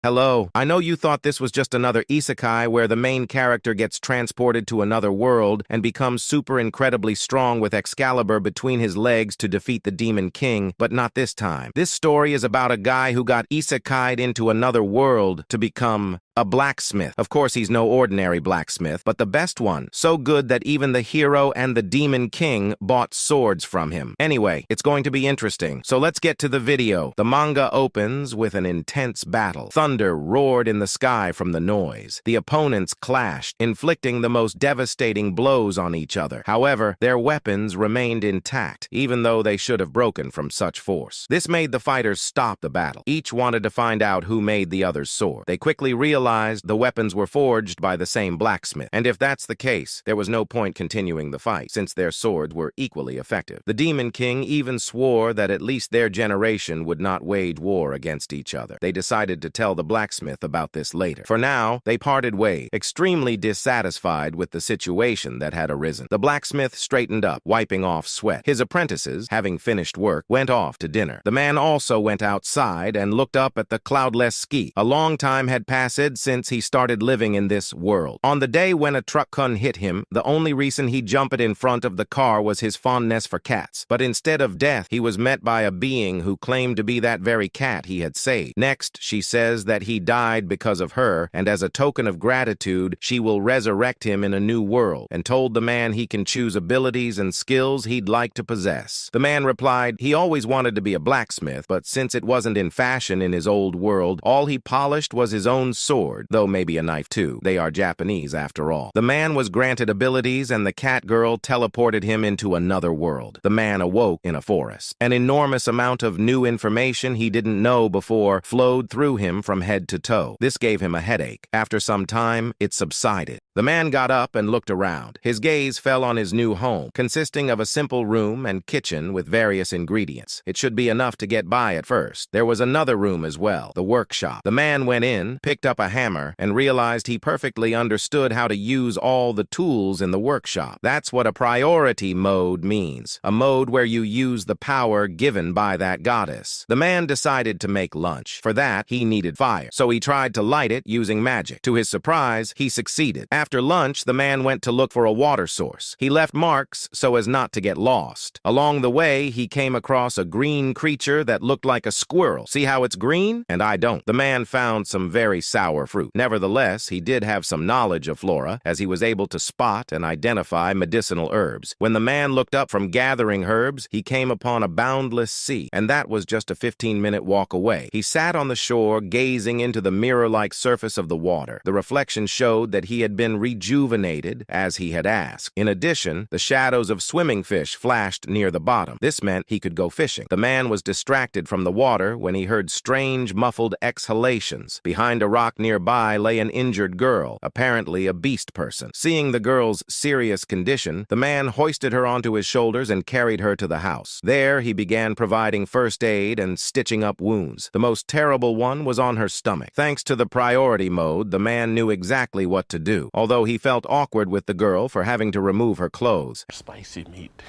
Hello, I know you thought this was just another isekai where the main character gets transported to another world and becomes super incredibly strong with Excalibur between his legs to defeat the Demon King, but not this time. This story is about a guy who got isekai'd into another world to become a blacksmith. Of course, he's no ordinary blacksmith, but the best one. So good that even the hero and the Demon King bought swords from him. Anyway, it's going to be interesting. So let's get to the video. The manga opens with an intense battle. Thunder roared in the sky from the noise. The opponents clashed, inflicting the most devastating blows on each other. However, their weapons remained intact, even though they should have broken from such force. This made the fighters stop the battle. Each wanted to find out who made the other's sword. They quickly realized the weapons were forged by the same blacksmith, and if that's the case, there was no point continuing the fight, since their swords were equally effective. The Demon King even swore that at least their generation would not wage war against each other. They decided to tell the blacksmith about this later. For now, they parted ways, extremely dissatisfied with the situation that had arisen. The blacksmith straightened up, wiping off sweat. His apprentices, having finished work, went off to dinner. The man also went outside and looked up at the cloudless sky. A long time had passed since he started living in this world. On the day when a truck hit him, the only reason he jumped in front of the car was his fondness for cats. But instead of death, he was met by a being who claimed to be that very cat he had saved. Next, she says that he died because of her, and as a token of gratitude, she will resurrect him in a new world, and told the man he can choose abilities and skills he'd like to possess. The man replied he always wanted to be a blacksmith, but since it wasn't in fashion in his old world, all he polished was his own sword, though maybe a knife too. They are Japanese after all. The man was granted abilities and the cat girl teleported him into another world. The man awoke in a forest. An enormous amount of new information he didn't know before flowed through him from head to toe. This gave him a headache. After some time, it subsided. The man got up and looked around. His gaze fell on his new home, consisting of a simple room and kitchen with various ingredients. It should be enough to get by at first. There was another room as well, the workshop. The man went in, picked up a hammer, and realized he perfectly understood how to use all the tools in the workshop. That's what a priority mode means, a mode where you use the power given by that goddess. The man decided to make lunch. For that, he needed fire, so he tried to light it using magic. To his surprise, he succeeded. After lunch, the man went to look for a water source. He left marks so as not to get lost. Along the way, he came across a green creature that looked like a squirrel. See how it's green? And I don't. The man found some very sour fruit. Nevertheless, he did have some knowledge of flora, as he was able to spot and identify medicinal herbs. When the man looked up from gathering herbs, he came upon a boundless sea, and that was just a 15-minute walk away. He sat on the shore, gazing into the mirror-like surface of the water. The reflection showed that he had been rejuvenated, as he had asked. In addition, the shadows of swimming fish flashed near the bottom. This meant he could go fishing. The man was distracted from the water when he heard strange, muffled exhalations. Behind a rock nearby lay an injured girl, apparently a beast person. Seeing the girl's serious condition, the man hoisted her onto his shoulders and carried her to the house. There, he began providing first aid and stitching up wounds. The most terrible one was on her stomach. Thanks to the priority mode, the man knew exactly what to do, although he felt awkward with the girl for having to remove her clothes. Spicy meat.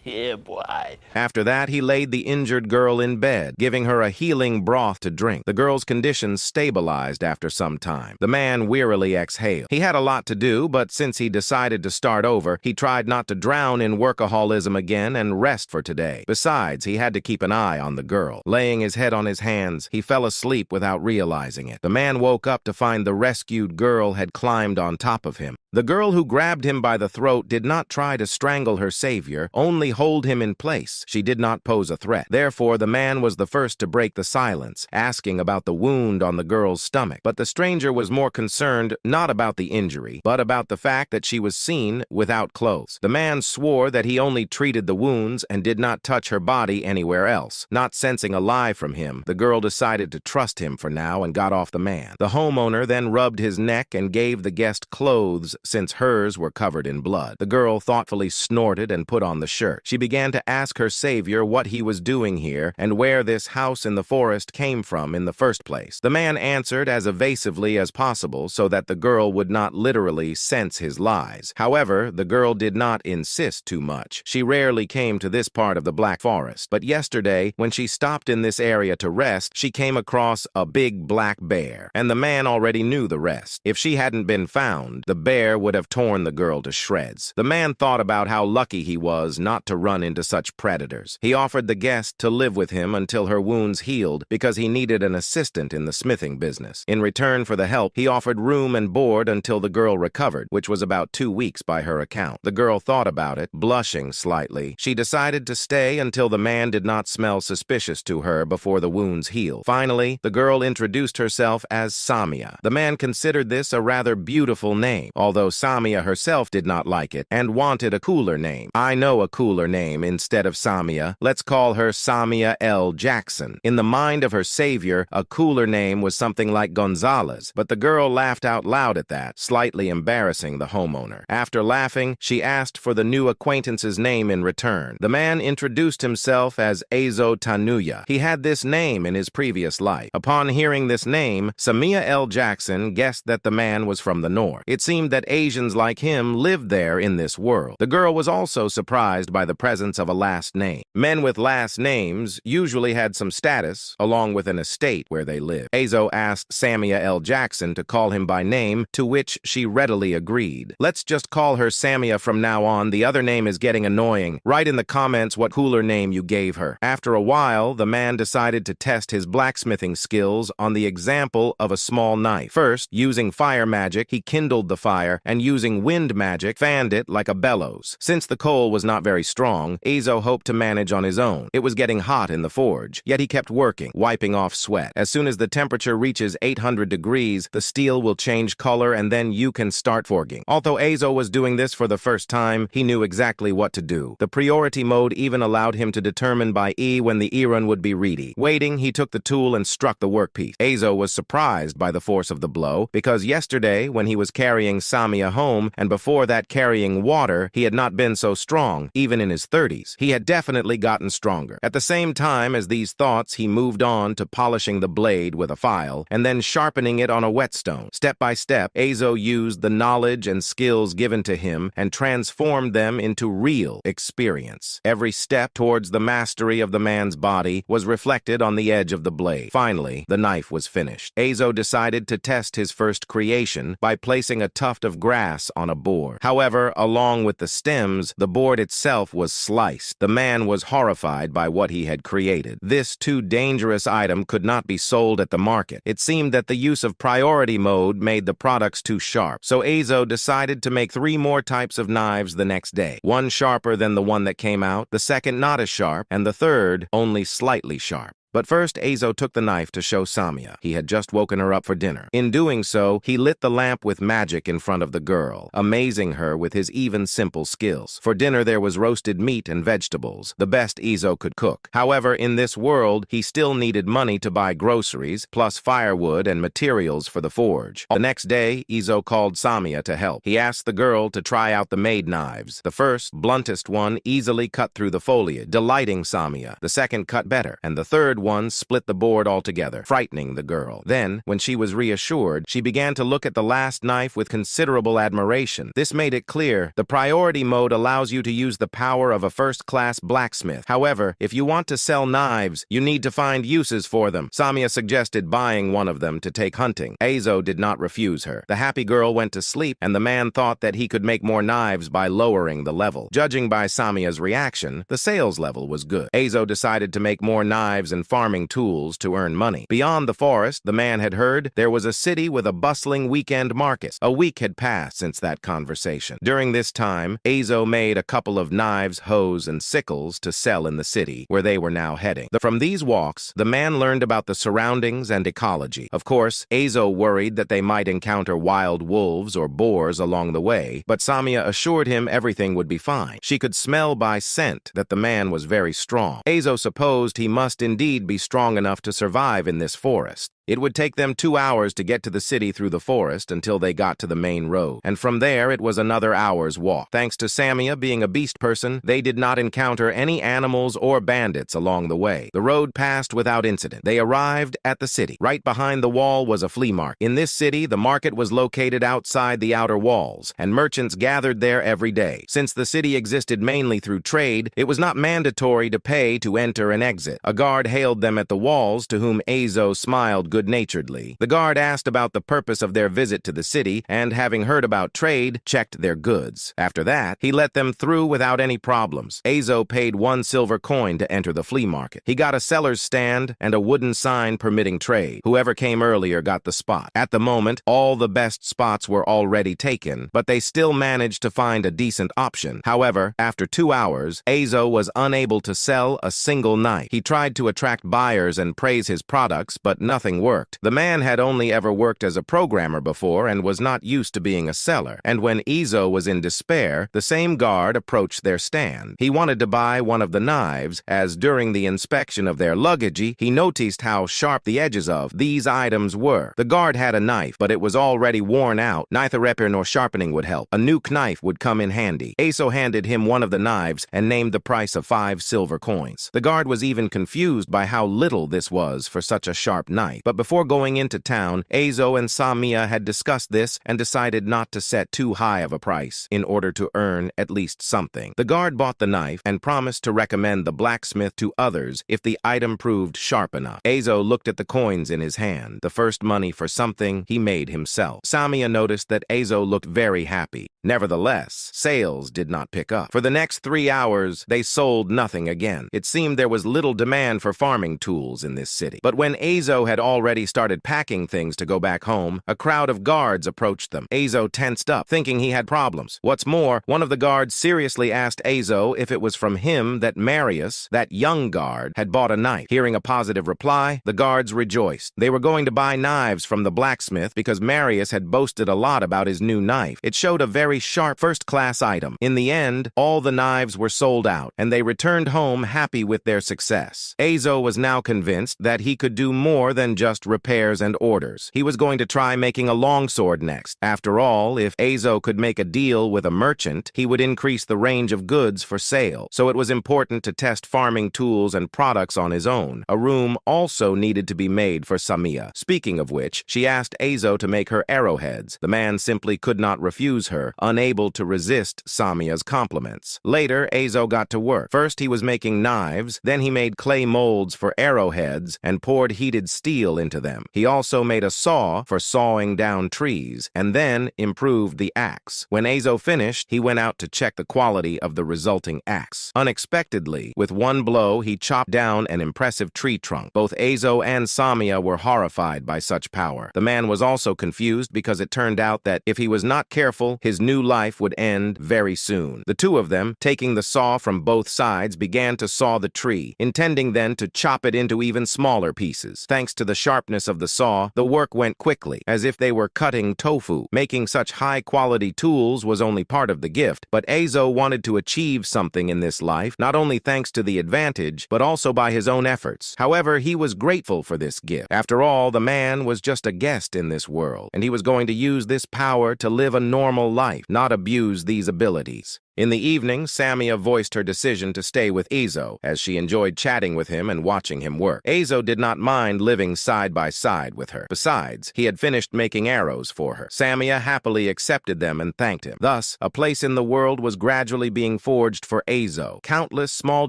Yeah, boy. After that, he laid the injured girl in bed, giving her a healing broth to drink. The girl's condition stabilized after some time. The man wearily exhaled. He had a lot to do, but since he decided to start over, he tried not to drown in workaholism again and rest for today. Besides, he had to keep an eye on the girl. Laying his head on his hands, he fell asleep without realizing it. The man woke up to find the rescued girl had climbed on top of him. The girl who grabbed him by the throat did not try to strangle her savior, only hold him in place. She did not pose a threat. Therefore, the man was the first to break the silence, asking about the wound on the girl's stomach. But the stranger was more concerned not about the injury, but about the fact that she was seen without clothes. The man swore that he only treated the wounds and did not touch her body anywhere else. Not sensing a lie from him, the girl decided to trust him for now and got off the man. The homeowner then rubbed his neck and gave the guest clothes since hers were covered in blood. The girl thoughtfully snorted and put on the shirt. She began to ask her savior what he was doing here and where this house in the forest came from in the first place. The man answered as evasively as possible so that the girl would not literally sense his lies. However, the girl did not insist too much. She rarely came to this part of the Black Forest, but yesterday, when she stopped in this area to rest, she came across a big black bear, and the man already knew the rest. If she hadn't been found, the bear would have torn the girl to shreds. The man thought about how lucky he was not to run into such predators. He offered the guest to live with him until her wounds healed because he needed an assistant in the smithing business. In return for the help, he offered room and board until the girl recovered, which was about 2 weeks by her account. The girl thought about it, blushing slightly. She decided to stay until the man did not smell suspicious to her before the wounds healed. Finally, the girl introduced herself as Samia. The man considered this a rather beautiful name, although Samia herself did not like it and wanted a cooler name. I know a cooler name instead of Samia. Let's call her Samia L. Jackson. In the mind of her savior, a cooler name was something like Gonzalez, but the girl laughed out loud at that, slightly embarrassing the homeowner. After laughing, she asked for the new acquaintance's name in return. The man introduced himself as Azo Tanuya. He had this name in his previous life. Upon hearing this name, Samia L. Jackson guessed that the man was from the north. It seemed that Asians like him lived there in this world. The girl was also surprised by the presence of a last name. Men with last names usually had some status, along with an estate where they lived. Azo asked Samia L. Jackson to call him by name, to which she readily agreed. Let's just call her Samia from now on. The other name is getting annoying. Write in the comments what cooler name you gave her. After a while, the man decided to test his blacksmithing skills on the example of a small knife. First, using fire magic, he kindled the fire, and using wind magic, fanned it like a bellows. Since the coal was not very strong, Azo hoped to manage on his own. It was getting hot in the forge, yet he kept working, wiping off sweat. As soon as the temperature reaches 800 degrees, the steel will change color and then you can start forging. Although Azo was doing this for the first time, he knew exactly what to do. The priority mode even allowed him to determine by E when the iron would be ready. Waiting, he took the tool and struck the workpiece. Azo was surprised by the force of the blow, because yesterday, when he was carrying Samia home, and before that carrying water, he had not been so strong, even in his 30s. He had definitely gotten stronger. At the same time as these thoughts, he moved on to polishing the blade with a file, and then sharpening it on a whetstone. Step by step, Azo used the knowledge and skills given to him and transformed them into real experience. Every step towards the mastery of the man's body was reflected on the edge of the blade. Finally, the knife was finished. Azo decided to test his first creation by placing a tuft of grass on a board. However, along with the stems, the board itself was sliced. The man was horrified by what he had created. This too dangerous item could not be sold at the market. It seemed that the use of priority mode made the products too sharp. So Azo decided to make 3 more types of knives the next day. One sharper than the one that came out, the second not as sharp, and the third only slightly sharp. But first, Azo took the knife to show Samia. He had just woken her up for dinner. In doing so, he lit the lamp with magic in front of the girl, amazing her with his even simple skills. For dinner, there was roasted meat and vegetables, the best Azo could cook. However, in this world, he still needed money to buy groceries, plus firewood and materials for the forge. The next day, Azo called Samia to help. He asked the girl to try out the made knives. The first, bluntest one easily cut through the foliage, delighting Samia. The second cut better, and the third one split the board altogether, frightening the girl. Then, when she was reassured, she began to look at the last knife with considerable admiration. This made it clear the priority mode allows you to use the power of a first-class blacksmith. However, if you want to sell knives, you need to find uses for them. Samia suggested buying one of them to take hunting. Azo did not refuse her. The happy girl went to sleep, and the man thought that he could make more knives by lowering the level. Judging by Samia's reaction, the sales level was good. Azo decided to make more knives and farming tools to earn money. Beyond the forest, the man had heard there was a city with a bustling weekend market. A week had passed since that conversation. During this time, Azo made a couple of knives, hoes, and sickles to sell in the city, where they were now heading. From these walks, the man learned about the surroundings and ecology. Of course, Azo worried that they might encounter wild wolves or boars along the way, but Samia assured him everything would be fine. She could smell by scent that the man was very strong. Azo supposed he must indeed be strong enough to survive in this forest. It would take them 2 hours to get to the city through the forest until they got to the main road, and from there it was another hour's walk. Thanks to Samia being a beast person, they did not encounter any animals or bandits along the way. The road passed without incident. They arrived at the city. Right behind the wall was a flea market. In this city, the market was located outside the outer walls, and merchants gathered there every day. Since the city existed mainly through trade, it was not mandatory to pay to enter and exit. A guard hailed them at the walls, to whom Azo smiled good-naturedly. The guard asked about the purpose of their visit to the city, and having heard about trade, checked their goods. After that, he let them through without any problems. Azo paid 1 silver coin to enter the flea market. He got a seller's stand and a wooden sign permitting trade. Whoever came earlier got the spot. At the moment, all the best spots were already taken, but they still managed to find a decent option. However, after 2 hours, Azo was unable to sell a single knife. He tried to attract buyers and praise his products, but nothing worked. The man had only ever worked as a programmer before and was not used to being a seller. And when Azo was in despair, the same guard approached their stand. He wanted to buy one of the knives, as during the inspection of their luggage, he noticed how sharp the edges of these items were. The guard had a knife, but it was already worn out. Neither repair nor sharpening would help. A new knife would come in handy. Azo handed him one of the knives and named the price of 5 silver coins. The guard was even confused by how little this was for such a sharp knife. But before going into town, Azo and Samia had discussed this and decided not to set too high of a price in order to earn at least something. The guard bought the knife and promised to recommend the blacksmith to others if the item proved sharp enough. Azo looked at the coins in his hand, the first money for something he made himself. Samia noticed that Azo looked very happy. Nevertheless, sales did not pick up. For the next 3 hours, they sold nothing again. It seemed there was little demand for farming tools in this city. But when Azo had already started packing things to go back home, a crowd of guards approached them. Azo tensed up, thinking he had problems. What's more, one of the guards seriously asked Azo if it was from him that Marius, that young guard, had bought a knife. Hearing a positive reply, the guards rejoiced. They were going to buy knives from the blacksmith because Marius had boasted a lot about his new knife. It showed a very sharp first-class item. In the end, all the knives were sold out, and they returned home happy with their success. Azo was now convinced that he could do more than just repairs and orders. He was going to try making a longsword next. After all, if Azo could make a deal with a merchant, he would increase the range of goods for sale. So it was important to test farming tools and products on his own. A room also needed to be made for Samia. Speaking of which, she asked Azo to make her arrowheads. The man simply could not refuse her, unable to resist Samia's compliments. Later, Azo got to work. First, he was making knives, then he made clay molds for arrowheads and poured heated steel into them. He also made a saw for sawing down trees, and then improved the axe. When Azo finished, he went out to check the quality of the resulting axe. Unexpectedly, with one blow, he chopped down an impressive tree trunk. Both Azo and Samia were horrified by such power. The man was also confused because it turned out that if he was not careful, his new life would end very soon. The two of them, taking the saw from both sides, began to saw the tree, intending then to chop it into even smaller pieces. Thanks to the sharpness of the saw, the work went quickly, as if they were cutting tofu. Making such high-quality tools was only part of the gift, but Azo wanted to achieve something in this life, not only thanks to the advantage, but also by his own efforts. However, he was grateful for this gift. After all, the man was just a guest in this world, and he was going to use this power to live a normal life, not abuse these abilities. In the evening, Samia voiced her decision to stay with Azo, as she enjoyed chatting with him and watching him work. Azo did not mind living side by side with her. Besides, he had finished making arrows for her. Samia happily accepted them and thanked him. Thus, a place in the world was gradually being forged for Azo. Countless small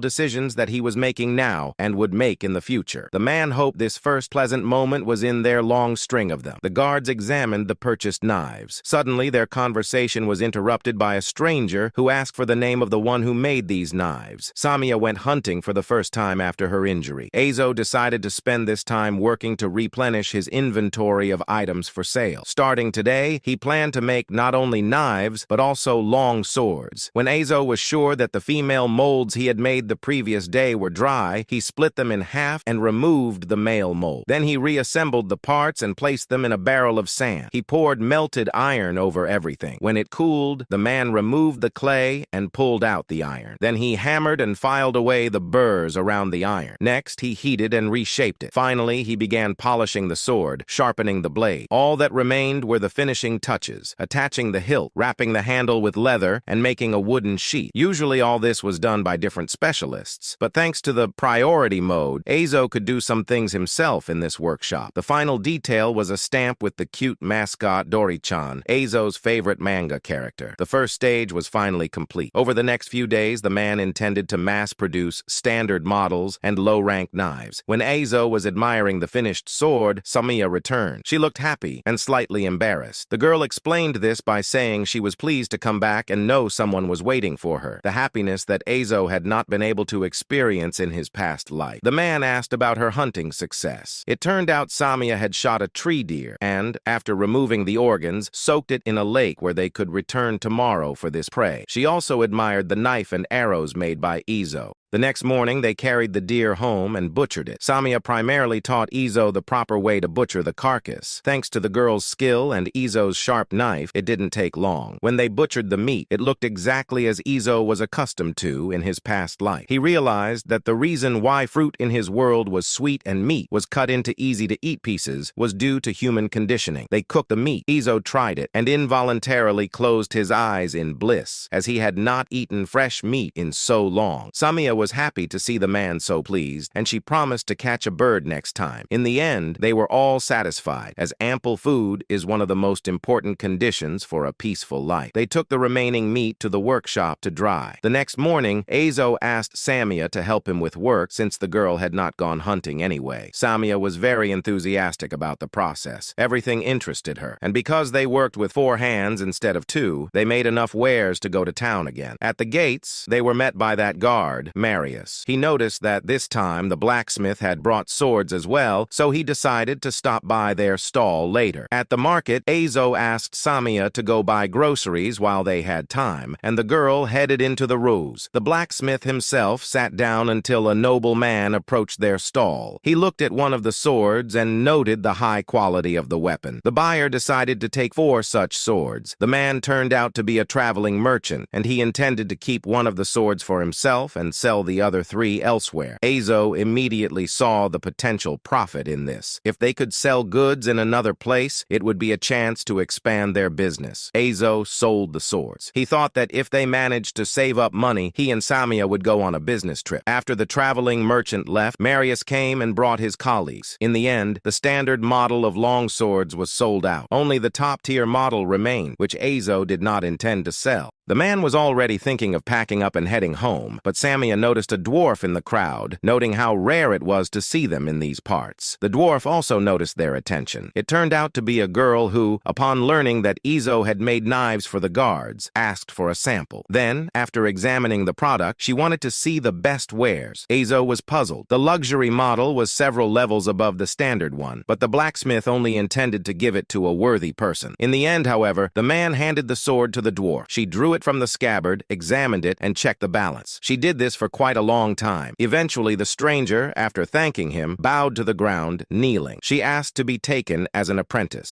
decisions that he was making now and would make in the future. The man hoped this first pleasant moment was in their long string of them. The guards examined the purchased knives. Suddenly, their conversation was interrupted by a stranger who asked for the name of the one who made these knives. Samia went hunting for the first time after her injury. Azo decided to spend this time working to replenish his inventory of items for sale. Starting today, he planned to make not only knives, but also long swords. When Azo was sure that the female molds he had made the previous day were dry, he split them in half and removed the male mold. Then he reassembled the parts and placed them in a barrel of sand. He poured melted iron over everything. When it cooled, the man removed the clay away and pulled out the iron. Then he hammered and filed away the burrs around the iron. Next, he heated and reshaped it. Finally, he began polishing the sword, sharpening the blade. All that remained were the finishing touches, attaching the hilt, wrapping the handle with leather, and making a wooden sheath. Usually all this was done by different specialists, but thanks to the priority mode, Eizo could do some things himself in this workshop. The final detail was a stamp with the cute mascot Dori-chan, Eizo's favorite manga character. The first stage was finally complete. Over the next few days, the man intended to mass-produce standard models and low-rank knives. When Eizo was admiring the finished sword, Samiya returned. She looked happy and slightly embarrassed. The girl explained this by saying she was pleased to come back and know someone was waiting for her, the happiness that Eizo had not been able to experience in his past life. The man asked about her hunting success. It turned out Samiya had shot a tree deer and, after removing the organs, soaked it in a lake where they could return tomorrow for this prey. She also admired the knife and arrows made by Eizo. The next morning, they carried the deer home and butchered it. Samiya primarily taught Eizo the proper way to butcher the carcass. Thanks to the girl's skill and Eizo's sharp knife, it didn't take long. When they butchered the meat, it looked exactly as Eizo was accustomed to in his past life. He realized that the reason why fruit in his world was sweet and meat was cut into easy-to-eat pieces was due to human conditioning. They cooked the meat. Eizo tried it and involuntarily closed his eyes in bliss, as he had not eaten fresh meat in so long. Samiya was happy to see the man so pleased, and she promised to catch a bird next time. In the end, they were all satisfied, as ample food is one of the most important conditions for a peaceful life. They took the remaining meat to the workshop to dry. The next morning, Eizo asked Samiya to help him with work since the girl had not gone hunting anyway. Samiya was very enthusiastic about the process. Everything interested her, and because they worked with 4 hands instead of 2, they made enough wares to go to town again. At the gates, they were met by that guard, Marius. He noticed that this time the blacksmith had brought swords as well, so he decided to stop by their stall later. At the market, Eizo asked Samiya to go buy groceries while they had time, and the girl headed into the ruse. The blacksmith himself sat down until a noble man approached their stall. He looked at one of the swords and noted the high quality of the weapon. The buyer decided to take 4 such swords. The man turned out to be a traveling merchant, and he intended to keep one of the swords for himself and sell the other 3 elsewhere. Eizo immediately saw the potential profit in this. If they could sell goods in another place, it would be a chance to expand their business. Eizo sold the swords. He thought that if they managed to save up money, he and Samiya would go on a business trip. After the traveling merchant left, Marius came and brought his colleagues. In the end, the standard model of long swords was sold out. Only the top-tier model remained, which Eizo did not intend to sell. The man was already thinking of packing up and heading home, but Samiya noticed a dwarf in the crowd, noting how rare it was to see them in these parts. The dwarf also noticed their attention. It turned out to be a girl who, upon learning that Eizo had made knives for the guards, asked for a sample. Then, after examining the product, she wanted to see the best wares. Eizo was puzzled. The luxury model was several levels above the standard one, but the blacksmith only intended to give it to a worthy person. In the end, however, the man handed the sword to the dwarf. She drew it from the scabbard, examined it, and checked the balance. She did this for quite a long time. Eventually, the stranger, after thanking him, bowed to the ground, kneeling. She asked to be taken as an apprentice.